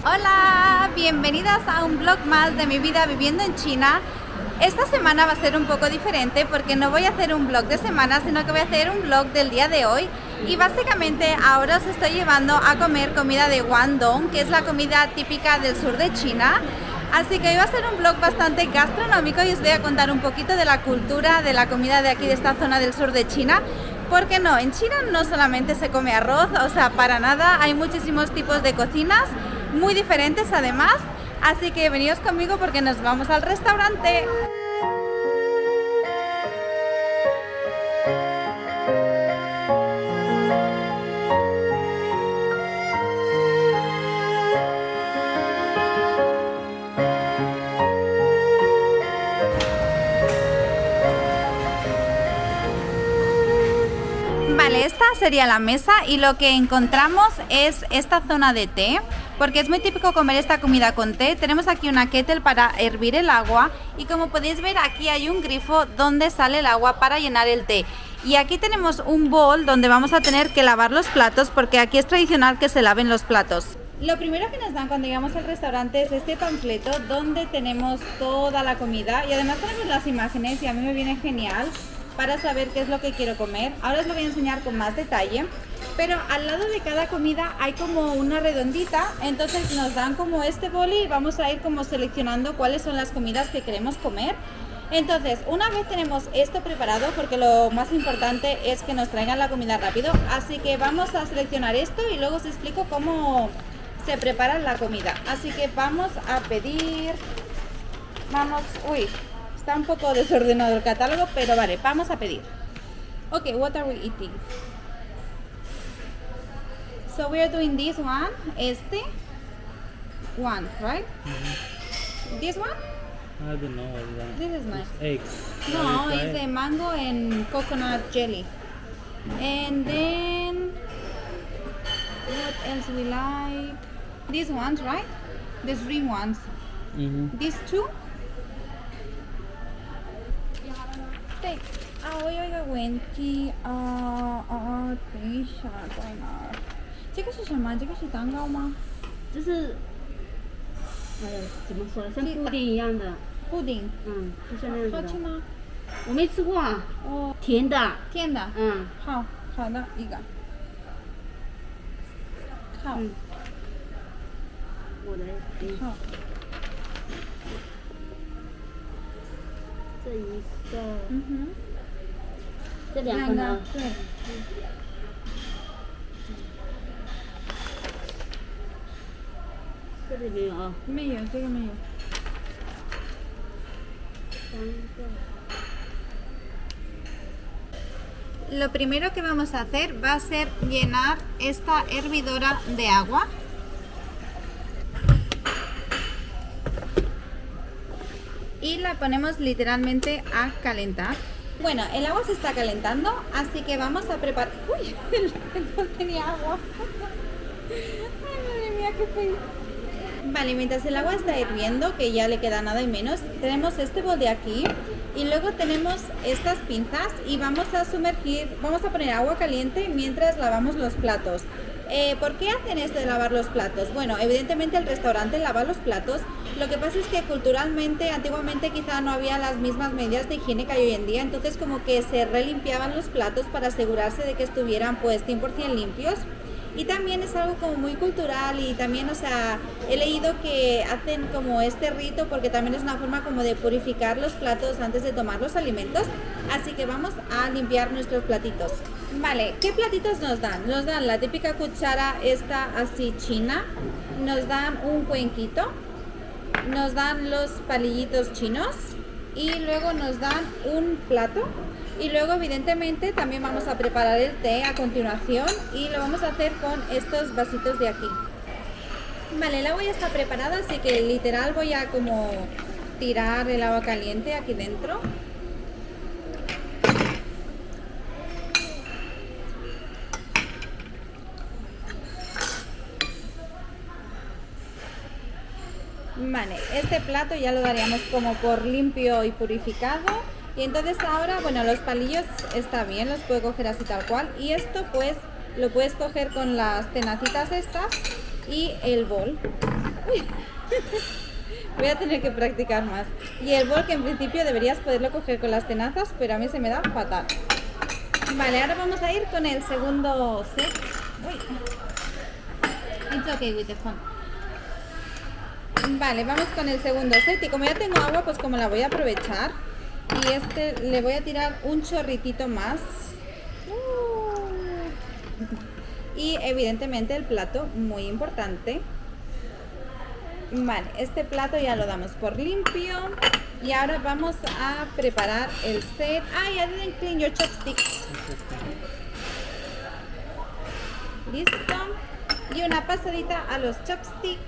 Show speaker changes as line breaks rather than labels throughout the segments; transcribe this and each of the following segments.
Hola, bienvenidas a un vlog más de mi vida viviendo en China. Esta semana va a ser un poco diferente porque no voy a hacer un vlog de semana, sino que voy a hacer un vlog del día de hoy. Y básicamente ahora os estoy llevando a comer comida de Guangdong, que es la comida típica del sur de China. Así que hoy va a ser un vlog bastante gastronómico y os voy a contar un poquito de la cultura de la comida de aquí, de esta zona del sur de China. Porque no, en China no solamente se come arroz, o sea, para nada, hay muchísimos tipos de cocinas, muy diferentes además, así que venidos conmigo porque nos vamos al restaurante. Vale, esta sería la mesa y lo que encontramos es esta zona de té, porque es muy típico comer esta comida con té. Tenemos aquí una kettle para hervir el agua y como podéis ver aquí hay un grifo donde sale el agua para llenar el té. Y aquí tenemos un bol donde vamos a tener que lavar los platos porque aquí es tradicional que se laven los platos. Lo primero que nos dan cuando llegamos al restaurante es este panfleto donde tenemos toda la comida y además tenemos las imágenes y a mí me viene genial para saber qué es lo que quiero comer. Ahora os lo voy a enseñar con más detalle, pero al lado de cada comida hay como una redondita, entonces nos dan como este boli y vamos a ir como seleccionando cuáles son las comidas que queremos comer. Entonces, una vez tenemos esto preparado, porque lo más importante es que nos traigan la comida rápido, así que vamos a seleccionar esto y luego os explico cómo se prepara la comida. Así que vamos a pedir, está un poco desordenado el catálogo, pero vale, vamos a pedir. Ok, what are we eating? So we are doing this one, este one, right? This one?
I don't know what is that.
This is nice.
Eggs.
No,
Have you
it's
tried?
a mango and coconut jelly. And then what else we like? These ones, right? The green ones. These two. 네. 오이가 왠지等一下在哪儿？这个是什么？这个是蛋糕吗？
就是，怎么说呢，像布丁一样的，
布丁。
就像那样子的。
好吃吗？
我没吃过啊。
哦，
甜的。
甜的。好的一个。好。
我的。
好。
这一个。这
两
两个呢？
对。
这里没有啊。
没有，这个没有。
3个。
Lo primero que vamos a hacer va a ser llenar esta hervidora de agua. Y la ponemos literalmente a calentar. Bueno, el agua se está calentando, así que vamos a preparar... ¡Uy! El bol tenía agua. Ay, madre mía, qué feo. Vale, mientras el agua está hirviendo, que ya le queda nada y menos, tenemos este bol de aquí y luego tenemos estas pinzas y vamos a poner agua caliente mientras lavamos los platos. ¿Por qué hacen esto de lavar los platos? Bueno, evidentemente el restaurante lava los platos. Lo que pasa es que culturalmente, antiguamente quizá no había las mismas medidas de higiene que hay hoy en día, entonces como que se relimpiaban los platos para asegurarse de que estuvieran pues 100% limpios. Y también es algo como muy cultural y también, o sea, he leído que hacen como este rito porque también es una forma como de purificar los platos antes de tomar los alimentos. Así que vamos a limpiar nuestros platitos. Vale, ¿qué platitos nos dan? Nos dan la típica cuchara esta así china, nos dan un cuenquito, nos dan los palillitos chinos y luego nos dan un plato. Y luego evidentemente también vamos a preparar el té a continuación y lo vamos a hacer con estos vasitos de aquí. Vale, el agua ya está preparada, así que literal voy a como tirar el agua caliente aquí dentro. Vale, este plato ya lo daríamos como por limpio y purificado. Y entonces ahora, bueno, los palillos está bien, los puedo coger así tal cual. Y esto pues lo puedes coger con las tenacitas estas y el bol. Voy a tener que practicar más. Y el bol, que en principio deberías poderlo coger con las tenazas, pero a mí se me da fatal. Vale, ahora vamos a ir con el segundo set. Uy. It's okay with the phone. Vale, vamos con el segundo set. Y como ya tengo agua, pues como la voy a aprovechar. Y este le voy a tirar un chorritito más. Y evidentemente el plato, muy importante. Vale, este plato ya lo damos por limpio. Y ahora vamos a preparar el set. I didn't clean your chopsticks. Listo. Y una pasadita a los chopsticks.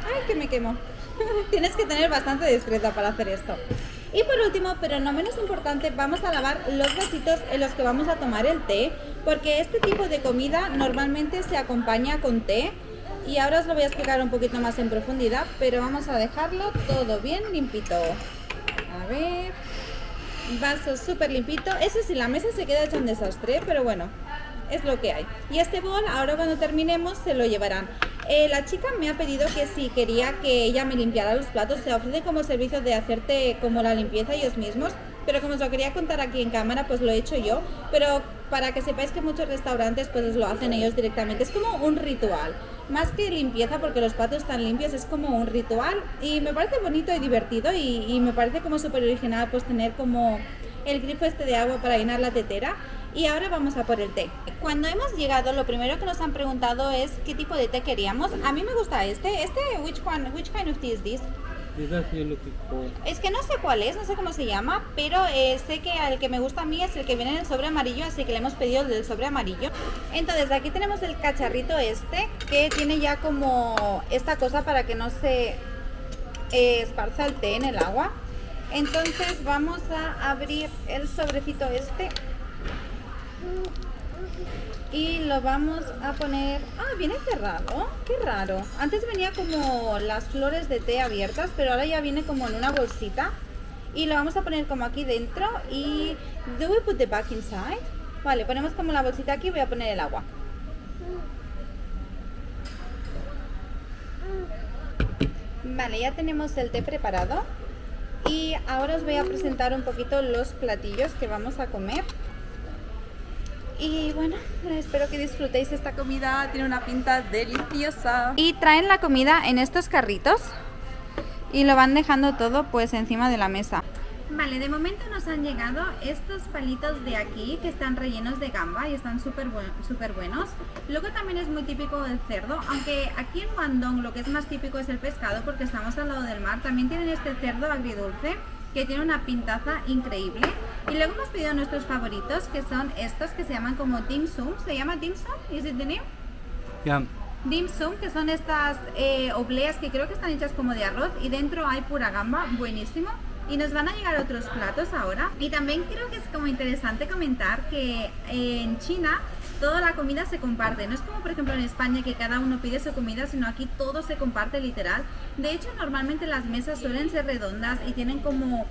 Ay, que me quemo. Tienes que tener bastante destreza para hacer esto. Y por último, pero no menos importante, vamos a lavar los vasitos en los que vamos a tomar el té, porque este tipo de comida normalmente se acompaña con té. Y ahora os lo voy a explicar un poquito más en profundidad, pero vamos a dejarlo todo bien limpito. A ver, vaso súper limpito. Eso sí, la mesa se queda hecha un desastre, pero bueno, es lo que hay. Y este bol, ahora cuando terminemos, se lo llevarán. La chica me ha pedido que si quería que ella me limpiara los platos. Se ofrece como servicio de hacerte como la limpieza ellos mismos, pero como os lo quería contar aquí en cámara, pues lo he hecho yo. Pero para que sepáis que muchos restaurantes pues lo hacen ellos directamente. Es como un ritual, más que limpieza, porque los platos están limpios, es como un ritual. Y me parece bonito y divertido, y me parece como súper original pues tener como el grifo este de agua para llenar la tetera. Y ahora vamos a por el té. Cuando hemos llegado, lo primero que nos han preguntado es qué tipo de té queríamos. A mí me gusta este, which kind of tea is this? Es que no sé cuál es, no sé cómo se llama, pero sé que el que me gusta a mí es el que viene en el sobre amarillo, así que le hemos pedido el del sobre amarillo. Entonces aquí tenemos el cacharrito este, que tiene ya como esta cosa para que no se esparza el té en el agua. Entonces vamos a abrir el sobrecito este y lo vamos a poner... Ah, viene cerrado, qué raro. Antes venía como las flores de té abiertas, pero ahora ya viene como en una bolsita. Y lo vamos a poner como aquí dentro. Y... ¿Do we put the bag inside? Vale, ponemos como la bolsita aquí y voy a poner el agua. Vale, ya tenemos el té preparado. Y ahora os voy a presentar un poquito los platillos que vamos a comer. Y bueno, espero que disfrutéis esta comida, tiene una pinta deliciosa. Y traen la comida en estos carritos y lo van dejando todo pues encima de la mesa. Vale, de momento nos han llegado estos palitos de aquí que están rellenos de gamba y están súper buenos. Luego también es muy típico el cerdo, aunque aquí en Guangdong lo que es más típico es el pescado porque estamos al lado del mar. También tienen este cerdo agridulce que tiene una pintaza increíble. Y luego hemos pedido nuestros favoritos, que son estos que se llaman como dim sum. ¿Se llama dim sum? ¿Is it the name?
Yeah.
Dim sum, que son estas obleas que creo que están hechas como de arroz y dentro hay pura gamba, buenísimo. Y nos van a llegar otros platos ahora. Y también creo que es como interesante comentar que en China toda la comida se comparte. No es como por ejemplo en España que cada uno pide su comida, sino aquí todo se comparte literal. De hecho, normalmente las mesas suelen ser redondas y tienen como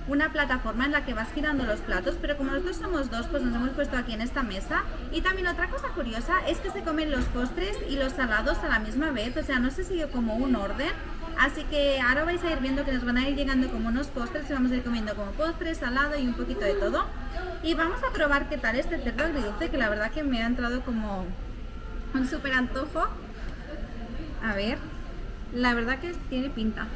una plataforma en la que vas girando los platos, pero como nosotros somos dos, pues nos hemos puesto aquí en esta mesa. Y también otra cosa curiosa es que se comen los postres y los salados a la misma vez, o sea, no se sigue como un orden. Así que ahora vais a ir viendo que nos van a ir llegando como unos postres y vamos a ir comiendo como postres, salado y un poquito de todo. Y vamos a probar qué tal este cerdo agridulce, que la verdad que me ha entrado como un súper antojo. A ver, la verdad que tiene pinta.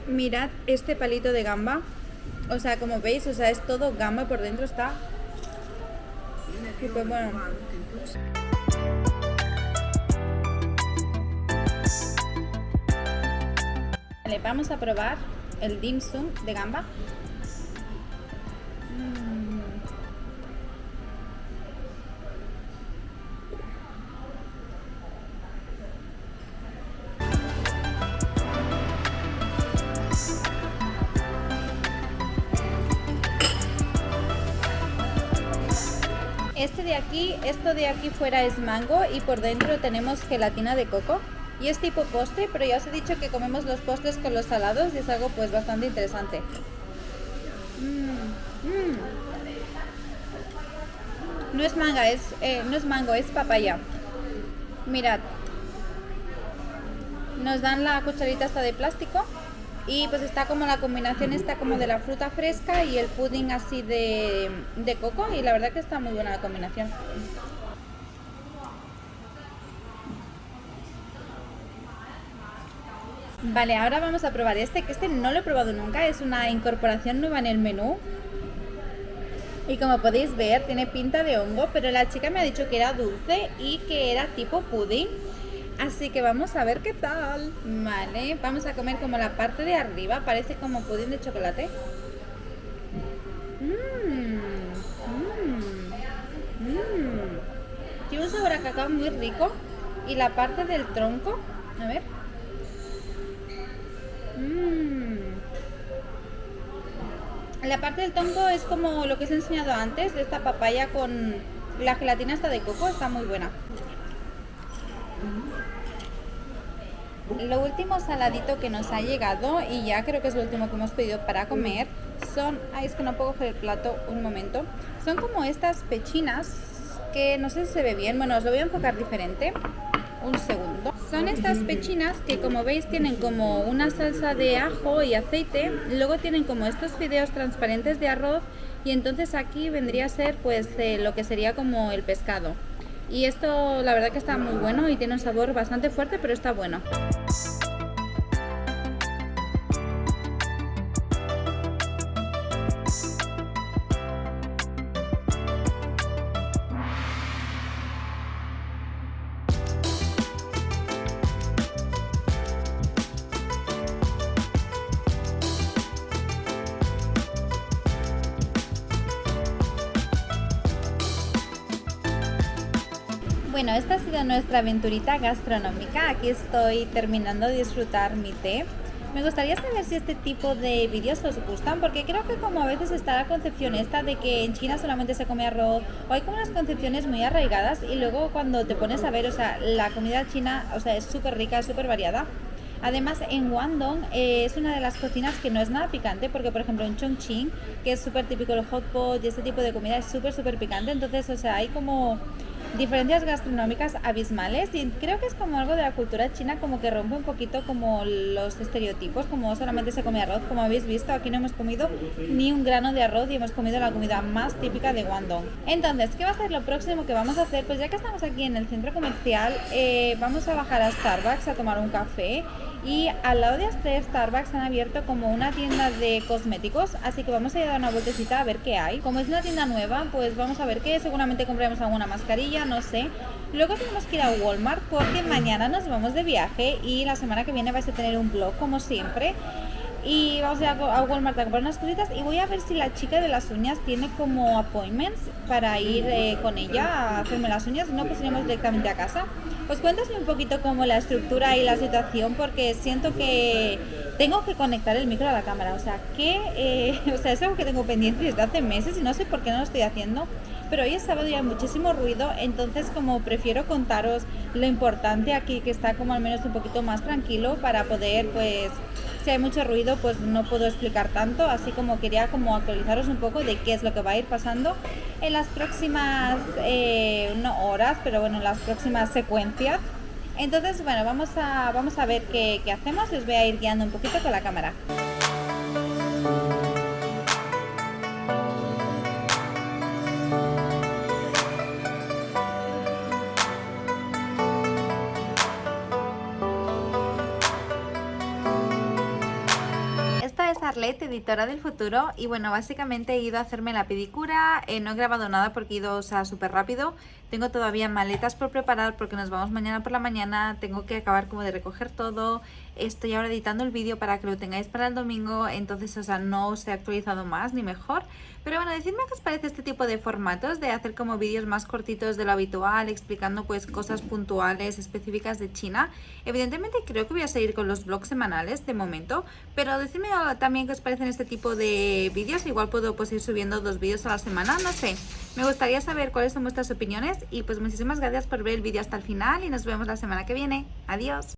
Mirad este palito de gamba, o sea, como veis, o sea, es todo gamba, por dentro está súper bueno. Vale, vamos a probar el dim sum de gamba. Esto de aquí fuera es mango y por dentro tenemos gelatina de coco. Y es tipo postre, pero ya os he dicho que comemos los postres con los salados y es algo pues bastante interesante. No es mango, es papaya. Mirad. Nos dan la cucharita esta de plástico y pues está como la combinación está como de la fruta fresca y el pudding así de coco y la verdad que está muy buena la combinación. Vale, ahora vamos a probar que este no lo he probado nunca, es una incorporación nueva en el menú. Y como podéis ver, tiene pinta de hongo, pero la chica me ha dicho que era dulce y que era tipo pudding. Así que vamos a ver qué tal. Vale, vamos a comer como la parte de arriba, parece como pudding de chocolate. Tiene un sabor a cacao muy rico. Y la parte del tronco, a ver. La parte del tronco es como lo que os he enseñado antes, de esta papaya con la gelatina esta de coco, está muy buena. Lo último saladito que nos ha llegado, y ya creo que es lo último que hemos pedido para comer, son... Ay, es que no puedo coger el plato un momento. Son como estas pechinas, que no sé si se ve bien, bueno, os lo voy a enfocar diferente. Un segundo. Son estas pechinas que como veis tienen como una salsa de ajo y aceite, luego tienen como estos fideos transparentes de arroz y entonces aquí vendría a ser pues lo que sería como el pescado. Y esto la verdad que está muy bueno y tiene un sabor bastante fuerte, pero está bueno. Bueno, esta ha sido nuestra aventurita gastronómica. Aquí estoy terminando de disfrutar mi té. Me gustaría saber si este tipo de vídeos os gustan, porque creo que como a veces está la concepción esta de que en China solamente se come arroz, o hay como unas concepciones muy arraigadas y luego cuando te pones a ver, o sea, la comida china, o sea, es súper rica, es súper variada. Además, en Guangdong es una de las cocinas que no es nada picante, porque por ejemplo en Chongqing, que es súper típico el hot pot y este tipo de comida es súper picante, entonces, o sea, hay como diferencias gastronómicas abismales y creo que es como algo de la cultura china como que rompe un poquito como los estereotipos, como solamente se come arroz. Como habéis visto, aquí no hemos comido ni un grano de arroz y hemos comido la comida más típica de Guangdong. Entonces, ¿qué va a ser lo próximo que vamos a hacer? Pues ya que estamos aquí en el centro comercial, vamos a bajar a Starbucks a tomar un café. Y al lado de este Starbucks han abierto como una tienda de cosméticos, así que vamos a ir a dar una vueltecita a ver qué hay. Como es una tienda nueva, pues vamos a ver qué, seguramente compraremos alguna mascarilla, no sé. Luego tenemos que ir a Walmart porque mañana nos vamos de viaje y la semana que viene vais a tener un vlog como siempre. Y vamos a ir a Walmart a comprar unas cositas y voy a ver si la chica de las uñas tiene como appointments para ir con ella a hacerme las uñas, si no pues iremos directamente a casa. Pues cuéntame un poquito como la estructura y la situación, porque siento que tengo que conectar el micro a la cámara, o sea, es algo que tengo pendiente desde hace meses y no sé por qué no lo estoy haciendo. Pero hoy es sábado y hay muchísimo ruido, entonces como prefiero contaros lo importante aquí, que está como al menos un poquito más tranquilo para poder, pues, si hay mucho ruido, pues no puedo explicar tanto, así como quería como actualizaros un poco de qué es lo que va a ir pasando en las próximas, no horas, pero bueno, en las próximas secuencias. Entonces, bueno, vamos a ver qué hacemos y os voy a ir guiando un poquito con la cámara. Arlette, editora del futuro, y bueno, básicamente he ido a hacerme la pedicura, no he grabado nada porque he ido, o sea, súper rápido. Tengo todavía maletas por preparar porque nos vamos mañana por la mañana, tengo que acabar como de recoger todo, Estoy ahora editando el vídeo para que lo tengáis para el domingo, entonces, o sea, no os he actualizado más ni mejor. Pero bueno, decidme qué os parece este tipo de formatos, de hacer como vídeos más cortitos de lo habitual, explicando pues cosas puntuales, específicas de China. Evidentemente creo que voy a seguir con los vlogs semanales de momento, pero decidme también qué os parecen este tipo de vídeos. Igual puedo pues ir subiendo 2 vídeos a la semana, no sé. Me gustaría saber cuáles son vuestras opiniones y pues muchísimas gracias por ver el vídeo hasta el final y nos vemos la semana que viene. Adiós.